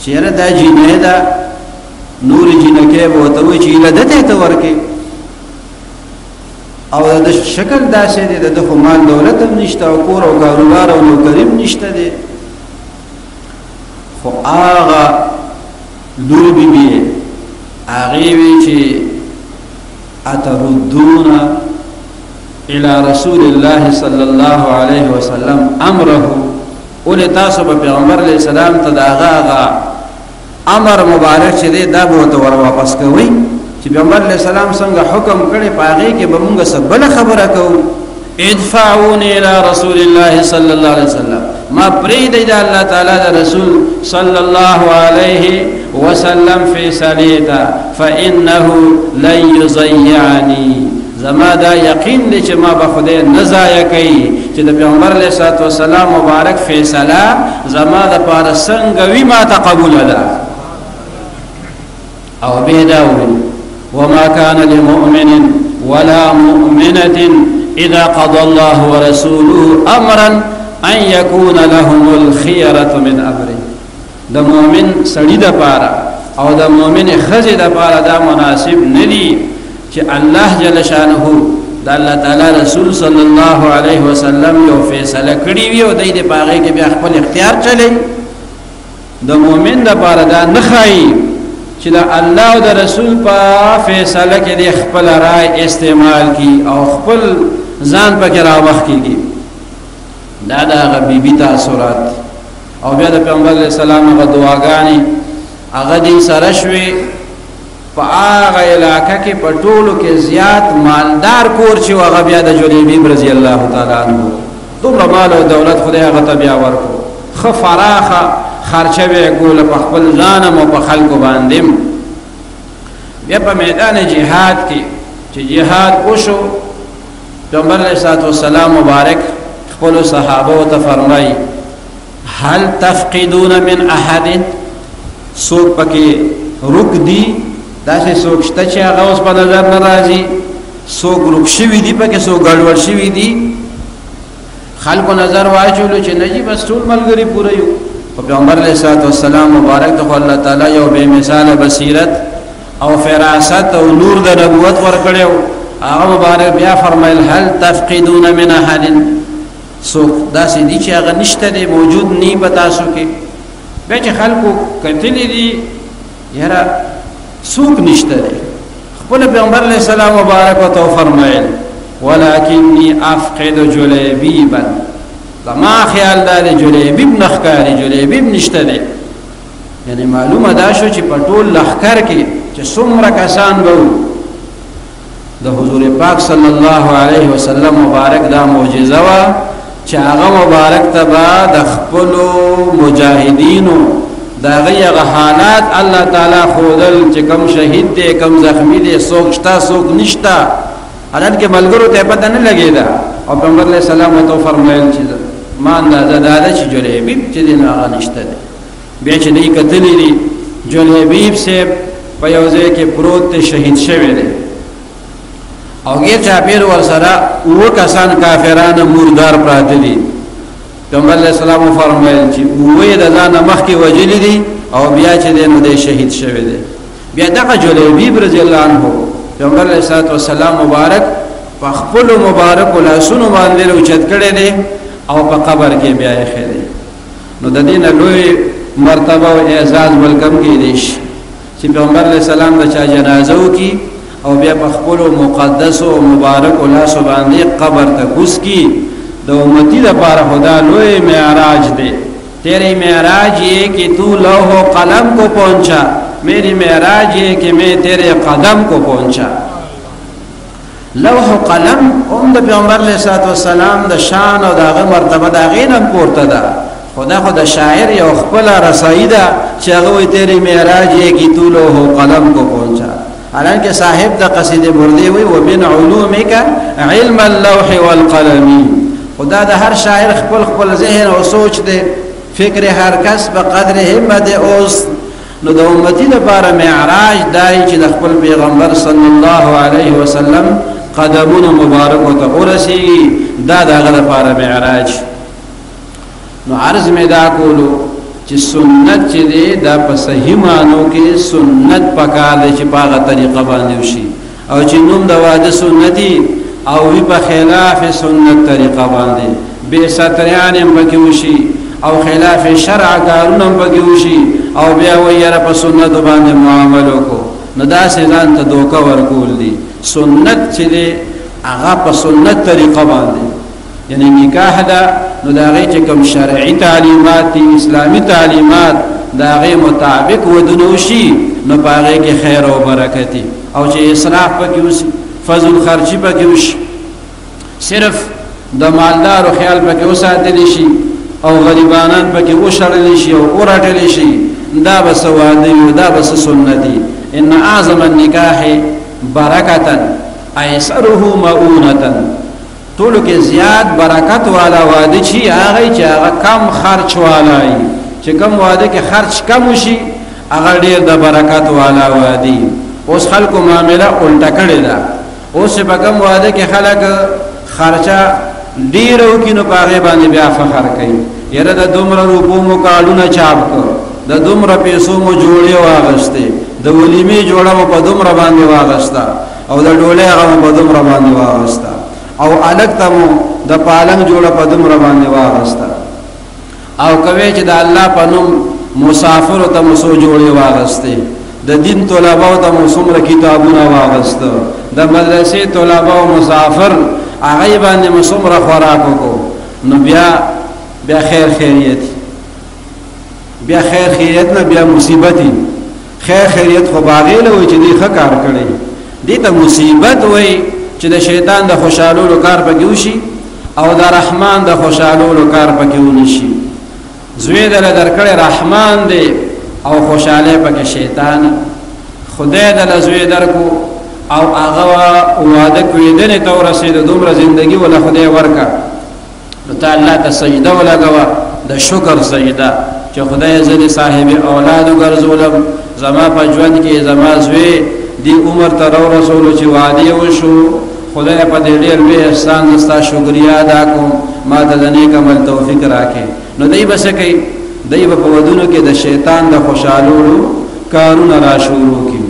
چیرې دا جینې دا نور جینکه به ته وی چې لدته ته ورکه او د شکل داسې دی د خو مال دولت هم نشته او کور او کاروبار او نوکری نشته دی خو هغه لور بی بی هغه وی چې اتردون الى رسول الله صلی الله علیه وسلم امره ول تاسو په پیغمبر علیه السلام ته داغه امر مبارک چې دی دا به ور واپس کوي چې پیغمبر علیه السلام څنګه حکم کړي پاغي کې به موږ سبل خبره کوو ادفعون الى رسول الله صلی الله علیه وسلم ما پرید د الله تعالی د رسول صلی الله علیه وسلم فی سلیتا فانه لن یضيعني زما دا یقین دی چې ما به خدای نه ضایع کوي چې د پیغمبر علیه السلام مبارک فیصله زما د پاره څنګه وی ما تقبل ده او به دا وما كان لمؤمن ولا مؤمنة إذا قضى الله ورسوله أمرا أن يكون لهم الخيرة من أمره دا مؤمن سړي د پاره او دا مؤمن خزي د پاره دا مناسب ندي چې الله جل شانه دا الله تعالی رسول صلی الله علیه وسلم یو فیصله کړی وي او د دې پاره کې بیا خپل اختیار چلی د مؤمن د پاره دا نه خای چې دا الله او د رسول په فیصله کې د خپل رائے استعمال کی او خپل ځان پکې راوخ کیږي دا د غبیبی تاثرات او بیا د پیغمبر علیه السلام غو دعاګانی هغه دې سره شوي په هغه علاقه کې په ټولو کې زیات مالدار کور چې هغه بیا د جلیبیب رضی الله تعالی عنہ دومره مال او دولت خدای هغه ته بیا ورکو خ فراخه خرچه به ګول په خپل ځان او په خلکو باندې بیا په میدان جهاد کې چې جهاد وشو پیغمبر علیه السلام مبارک خپل صحابه ته فرمایي هل تفقدون من احد سوق پکې رک دی دا چې سوق شته چې هغه اوس په نظر ناراضي سوق رک شوی دی پکې سوق ګډوډ شوی دی خلکو نظر واچولو چې نجی بس ټول ملګری پوره یو پیغمبر علیه السلام مبارک ته الله تعالی یو بے مثال بصیرت او فراست او نور د نبوت ورکړیو هغه مبارک بیا فرمایل هل تفقدون من احد سوق دا سې دي چې هغه نشته دی موجود نی پتا سو کې به چې خلکو کتلې دي یاره سوق نشته دی خپل پیغمبر علیه السلام مبارک ته فرمایل ولكني افقد جليبيبا لما خیال دار جلیبیب نخکاری جلیبیب نشته دی یعنی معلومه دا شو چې په ټول لخر کې چې څومره کسان به د حضور پاک صلی الله علیه وسلم مبارک دا معجزه وا چې هغه مبارک تبا د خپل مجاهدینو دا غیغه حالات الله تعالی خودل چې کم شهید دی کم زخمی دی څوک شتا څوک نشتا حالان کې ملګرو ته پته نه لګیدا او پیغمبر علیه السلام ته فرمایل چې ما اندازه دا چې جلیبیب چې دین هغه نشته دی بیا چې دی کتلی دی جلیبیب صاحب په یو ځای کې پروت دی شهید شوی دی او غیر چاپیر ورسره اوه کسان کافران مردار پراته دي پیغمبر علیه السلام فرمایل چې اوه د ځان مخکې وجلی دي او بیا چې دی نو دی شهید شوی دی بیا دغه جلیبیب رضی الله عنه پیغمبر علیه السلام مبارک په خپل مبارک لاسونو باندې اوچت کړی دی او په قبر کې بیا یې خېدی نو د دې نه لوی مرتبه او اعزاز ولکم کې دي چې پیغمبر علیه السلام د چا جنازه وکي او بیا په خپل مقدس او مبارک لاسو باندې قبر ته کوس کی د امتی لپاره خدا لوی معراج دی تیری معراج یہ کہ تو لوح و قلم کو پہنچا میری معراج یہ کہ میں تیرے قدم کو پہنچا لوح و قلم د پیغمبر علیه السلام د شان او د مرتبه د غینم پورته ده خدا شاعر یو خپل رسائی ده چې هغه تیری معراج یہ کہ تو لوح و قلم کو پہنچا حالانکہ صاحب د قصیده بردی وی و من علومک علم اللوح والقلم خدا د هر شاعر خپل ذهن او سوچ ده فکر هر کس په قدر همت اوس نو د امتی لپاره معراج دای چې د خپل پیغمبر صلی الله علیه وسلم قدمونه مبارک ته ورسیږي دا دغه لپاره معراج نو عرض می دا کولو چې سنت چې دی دا په صحیح معنو کې سنت پکار دی چې په هغه طریقه باندې وشي او چې نوم د واده سنتي او وی په خلاف سنت طریقه باندې به ستریان هم پکې وشي او خلاف شرع کارونه هم پکې وشي او بیا ویره په سنت باندې معاملو کو نو دا ځان ته دوکه ورکول دي سنت چې دی هغه په سنت طریقه باندې یعنی نکاح دا نو دا غي چې کوم شرعي تعلیمات دي اسلامي تعلیمات دا غي مطابق ودنوشي نو پاره کې خیر او برکت او چې اسراف پکې وشي فضل خرچي پکې وشي صرف د مالدار خیال پکې وساتل شي او غریبانان پکې وشړل شي او ورټل شي دا بس وادي دا بس سنتي ان اعظم النکاح برکتا ایسره مؤونتا ټولو کې زیات برکت والا واده چی هغه چې هغه کم خرچ والا وي چې کم واده کې خرچ کم شي هغه ډیر د برکت والا وادي اوس خلکو معاملہ الټا کړی دا اوس په کم واده کې خلک خرچه ډیر وکینو پاغه باندې بیا فخر کوي یره د دومره روپو مو کارونه چاپ کړ د دومره پیسو مو جوړې واغسته د ولیمې جوړه مو په دومره باندې واغسته او د ډولې هغه په دومره باندې واغسته او الګ تمو د پالنګ جوړه په دومره باندې واغسته او کوي چې د الله په نوم مسافر ته مسو جوړې واغسته د دین طلباو ته مسومره کتابونه واغسته د مدرسې طلباو مسافر هغه باندې مسومره خوراک وکړو نو بیا خیر خیریت نه بیا مصیبتي خیر خیریت خو باغیله وي چې دی ښه کار کړی دې ته مصیبت وي چې د شیطان د خوشالولو کار پکې وشي او د رحمان د خوشالولو کار پکې ونشي زوی دل درکړی رحمان دی او خوشاله پکې شیطان خدای دل زوی درکو او هغه واده کوي دنه تو رسید دومره زندگی ولا خدای ورکا نو تعالی ته سجده ولګوا د شکر سجده چې خدای زدي صاحب اولاد ګرځولم زما په ژوند کې زما زوی دی عمر تر رسول چې وعده وشو خدای په دې ډېر به احسان زستا شکریا ادا کوم ما ته د نیک عمل توفیق راکې نو دای بس کوي دای په ودونو کې د شیطان د خوشالولو کارونه را شروع کی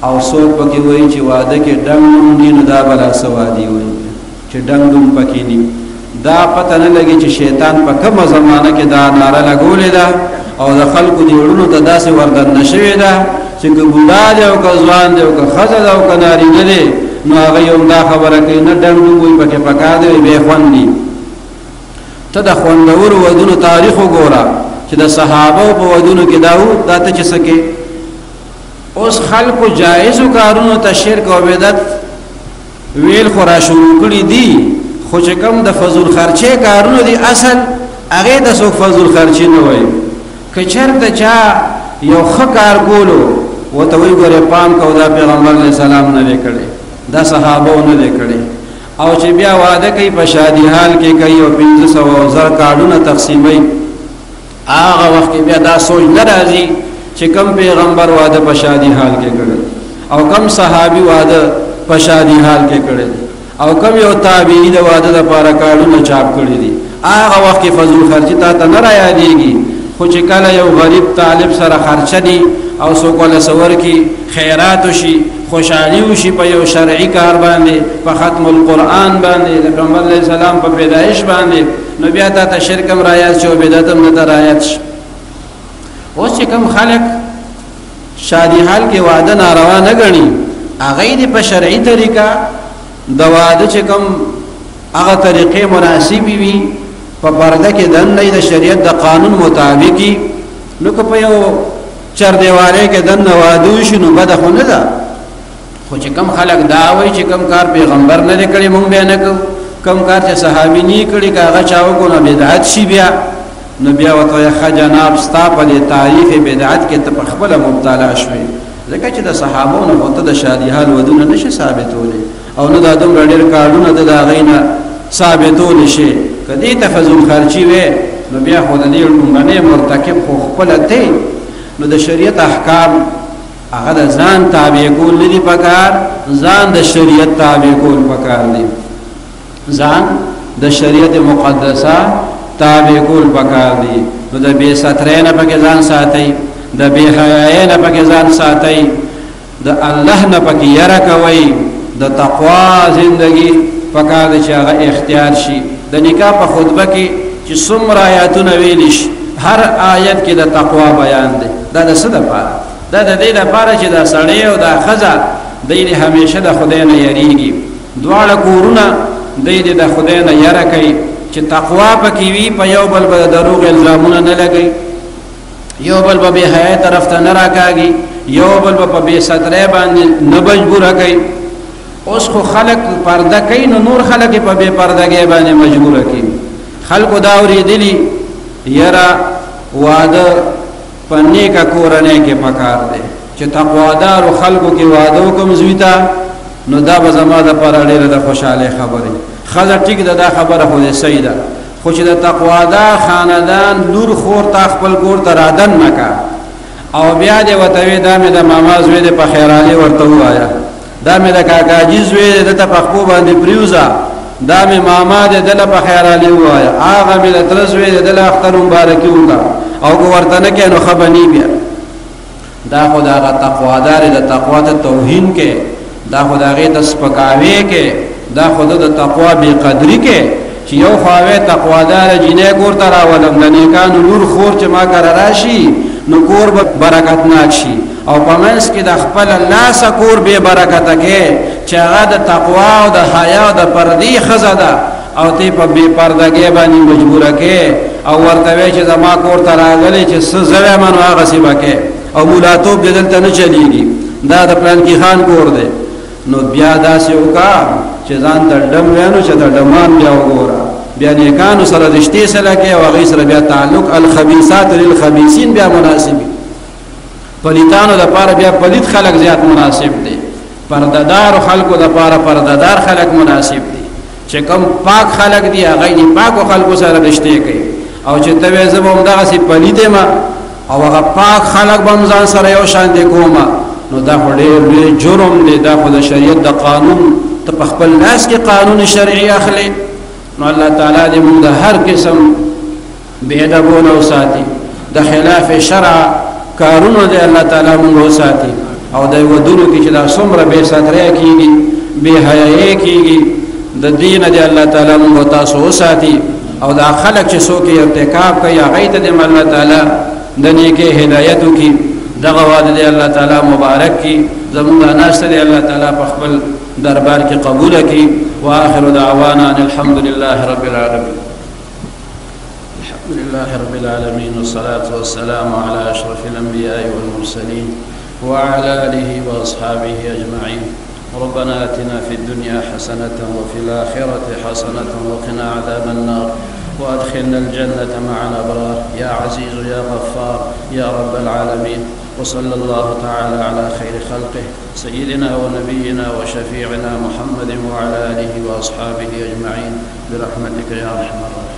او څوک پکې وایي چې وعده کې ډنګ نه دا بلا سوادي وایي چې ډنګ پکې ني دا پته نه لګي چې شیطان په کومه زمانہ کې دا ناره لګولې ده او د خلکو دی ورونو ته داسې وردن نشوي ده چې ګوډا دی او ځوان دی او خزه دی او ناری نه دی نو هغه یو دا خبره کوي نه ډنګ وي پکې پکا دی به خوندي ته د خوندور ودونو تاریخ وګوره چې د صحابه په ودونو کې داو دا ته چې سکه اوس خلکو جایز کارونو ته شرک او بدعت ویل خورا شروع کړی دي خو چې کوم د فضل خرچه کارونه دي اصل هغه د سو فضل خرچه نه وای کچر د چا یو خکار کولو وته وی ګوره پام کو دا پیغمبر علیہ السلام نه لیکړي دا صحابه نه لیکړي او چې بیا وعده کوي په شادي حال کې کوي او 1500 زر کارونه تقسیمي هغه وخت کې بیا دا سوچ نه راځي چې کوم پیغمبر واده په شادي حال کې کړی او کوم صحابي واده په شادي حال کې کړی او کوم یو تابعی د واده لپاره کارونه چاپ کړی دي هغه وخت کې فضول خرچي ته نه را یادېږي خو چې کله یو غریب طالب سره خرچه دي او څوک له سور کې خیرات وشي خوشحالي وشي په یو شرعي کار باندې په ختم القرآن باندې د پیغمبر علیه السلام په پیدایش باندې نو بیا ته شرک هم رایات شي او بدعت هم نه رایات شي اوس چې کوم خلک شادي حال کې واده ناروا نه ګڼي هغه دې په شرعي طریقه د واده چې کوم هغه طریقې مناسبې وي په پرده کې دنه د شریعت د قانون مطابقي نو که په یو چر دیواله کې دنه واده شنو بد خو نه ده خو چې کم خلک دا وایي چې کم کار پیغمبر نه کړی مونږ به نه کوو کم کار چې صحابي نه کړی هغه چاو کو نه بدعت شي بیا نو بیا وته خجناب ستا په تعریف بدعت کې ته خپل مبتلا شوي ځکه چې د صحابو نه وته د شادي حال ودونه نشي ثابتولې او نو د ادم ډېر کارونه د غینا ثابتول شي کدی تفضل خرچي وي نو بیا خو د دې باندې مرتکب خو خپل ته نو د شریعت احکام هغه د ځان تابع کول لري پکار ځان د شریعت تابع کول پکار دي ځان د شریعت مقدسه تابع کول پکار دي نو د بے سترۍ نه پکې ځان ساتي د بے حیاي نه پکې ځان ساتي د الله نه پکې یره کوي د تقوا زندگی پکار دي چې هغه اختیار شي د نکاح په خطبه کې چې څومره آیاتونه ویل شي هر آیت کې د تقوا بیان دی دا د څه لپاره دا د دې لپاره چې دا سړی او دا ښځه دوی همیشه د خدای نه یریږي دواړه کورونه دوی د خدای نه یره کوي چې تقوا پکې وي په یو بل به دروغ الزامونه نه لګي یو بل به بې حیا طرف ته نه راکاږي یو بل به په بې سترۍ باندې نه مجبوره کوي اوس خو خلک پرده کوي نو نور خلک په بې پردګۍ باندې مجبوره کوي خلکو دا اورېدلي یره واده په نیکه کورنۍ کې پکار دی چې تقوادارو خلکو کې واده وکړم زوی ته نو دا به زما دپاره ډېره د خوشحالۍ خبرې ښځه ټیک ده دا خبره خو دې صحیح ده خو چې د تقوادار خاندان لور خور تا خپل کور ته رادن مه که او بیا دې ورته وې دا مې د ماما زوی دی په خیرالي ورته ووایه دا مې د کاکاجي زوی دی دته په خپو باندې پریوزه دا مې ماما دی دله په خیرالي ووایه هغه مې د تره زوی دی دله اختر مبارکي وکړه او که ورته نه کوې نو ښه به نی بیا دا خو د هغه تقوادار د تقوا ته توهین کې دا خو د هغې ته سپکاوی کې دا خو د تقوا بې قدري کې چې یو خواوی تقواداره جینۍ کور ته راولم د نیکانو لور خور چې ما کره راشي نو کور به برکتناک شي او په منځ کې د خپل لاسه کور بې برکته کې چې هغه د تقوا او د حیا او د پردې ښځه ده او ته په بې پردګۍ باندې مجبوره کې او ورته وایې چې زما کور ته راغلی چې څه زه وایم نو هغسې به کې او مولاتوب دې دلته نه چلیږي دا د پلانکي خان کور دی نو بیا داسې وکړه چې ځان ته ډم ویانو چې د ډمان بیا وګوره بیا نیکانو سره رشتې سره کې او هغوی سره بیا تعلق الخبیثات للخبیثین بیا مناسب وي پلیتانو دپاره بیا پلیت خلک زیات مناسب دی پردهدارو خلکو دپاره پردهدار خلک مناسب دی چې کوم پاک خلک دي هغوی د پاکو خلکو سره رشتې کوي او چې ته وایې زه به همدغسې پلیت یم او هغه پاک خلک به هم ځان سره یو شان دی کومه نو دا خو ډېر لوی جرم دی دا خو د شریعت د قانون ته په خپل لاس کې قانون شرعي اخلي نو الله تعالی دې موږ د هر قسم بېادبونه وساتي د خلاف شرع کارونه دې الله تعالی موږ وساتي او د ودونو کې چې دا څومره بې سترۍ کېږي بې حیایي کېږي د دین دې الله تعالی موږ تاسو وساتي او دا خلک چې څوک یې ارتکاب کوي هغوی ته دې الله تعالی د نیکۍ هدایت وکړي دغه واده دې الله تعالی مبارک کړي زموږ دا ناسته دې الله تعالی په خپل دربار کې قبول کړي واخر دعوانا ان الحمد لله رب العالمين الحمد لله رب العالمين والصلاة والسلام على أشرف الأنبياء والمرسلين وعلى آله وأصحابه أجمعين ربنا آتنا في الدنيا حسنة وفي الآخرة حسنة وقنا عذاب النار وأدخلنا الجنة مع الأبرار يا عزيز يا غفار يا رب العالمين وصلى الله تعالى على خير خلقه سيدنا ونبينا وشفيعنا محمد وعلى آله وأصحابه أجمعين برحمتك يا أرحم الراحمين.